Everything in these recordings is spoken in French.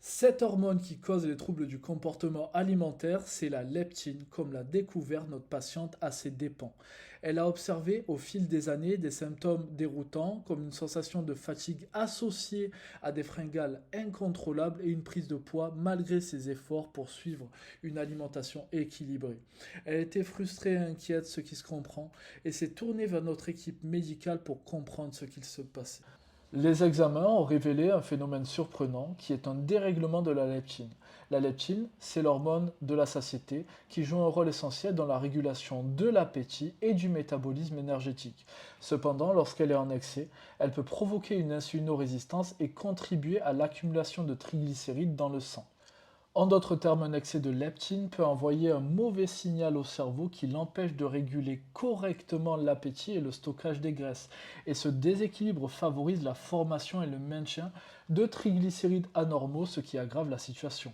Cette hormone qui cause les troubles du comportement alimentaire, c'est la leptine, comme l'a découvert notre patiente à ses dépens. Elle a observé au fil des années des symptômes déroutants, comme une sensation de fatigue associée à des fringales incontrôlables et une prise de poids malgré ses efforts pour suivre une alimentation équilibrée. Elle était frustrée et inquiète, ce qui se comprend, et s'est tournée vers notre équipe médicale pour comprendre ce qu'il se passait. Les examens ont révélé un phénomène surprenant qui est un dérèglement de la leptine. La leptine, c'est l'hormone de la satiété qui joue un rôle essentiel dans la régulation de l'appétit et du métabolisme énergétique. Cependant, lorsqu'elle est en excès, elle peut provoquer une insulinorésistance et contribuer à l'accumulation de triglycérides dans le sang. En d'autres termes, un excès de leptine peut envoyer un mauvais signal au cerveau qui l'empêche de réguler correctement l'appétit et le stockage des graisses. Et ce déséquilibre favorise la formation et le maintien de triglycérides anormaux, ce qui aggrave la situation.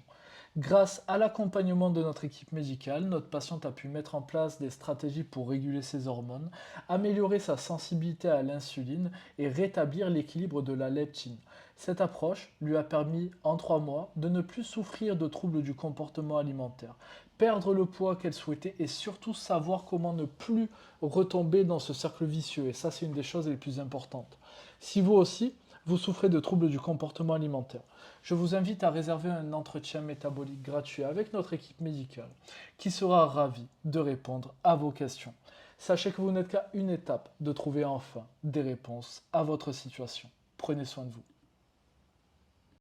Grâce à l'accompagnement de notre équipe médicale, notre patiente a pu mettre en place des stratégies pour réguler ses hormones, améliorer sa sensibilité à l'insuline et rétablir l'équilibre de la leptine. Cette approche lui a permis, en 3 mois, de ne plus souffrir de troubles du comportement alimentaire, perdre le poids qu'elle souhaitait et surtout savoir comment ne plus retomber dans ce cercle vicieux. Et ça, c'est une des choses les plus importantes. Si vous aussi, vous souffrez de troubles du comportement alimentaire, je vous invite à réserver un entretien métabolique gratuit avec notre équipe médicale qui sera ravie de répondre à vos questions. Sachez que vous n'êtes qu'à une étape de trouver enfin des réponses à votre situation. Prenez soin de vous.